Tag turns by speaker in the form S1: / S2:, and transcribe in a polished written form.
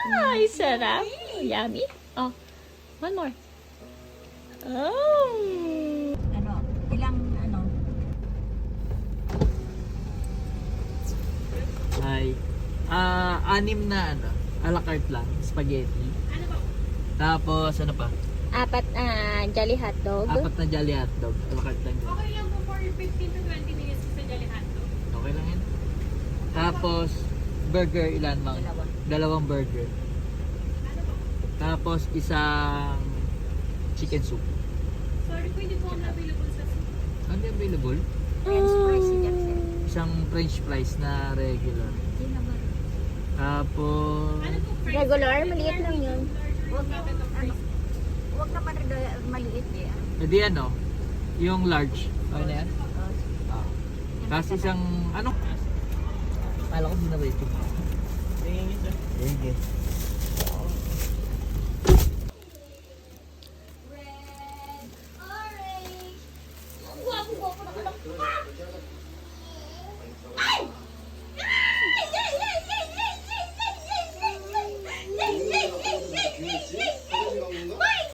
S1: Ay, sarap. Yummy. Oh, one more. Oh.
S2: Ano, ilang ano?
S3: Ay, anim na ano, a la carte lang, spaghetti. Tapos ano pa?
S1: Apat Jolly hotdog.
S3: Apat na Jolly hotdog, a la carte lang yun.
S4: Okay lang po for 15 to 20 minutes sa Jolly Hotdog.
S3: Okay lang yun. Tapos, burger ilan mang?
S2: Dalawa.
S3: Dalawang burger. Tapos, isang chicken soup.
S4: Sorry po, hindi po ako available sa soup.
S3: Ano yung available?
S2: French fries si Jackson.
S3: Isang french fries na regular.
S2: Hindi naman.
S3: Tapos,
S4: Ano po, fries?
S1: Regular, maliit lang yun.
S2: Huwag ano, huwag naman maliit eh.
S3: edi ano, yung large. Okay na yan? Ah. Tapos isang, ano? Kala ko di na wait. Sige.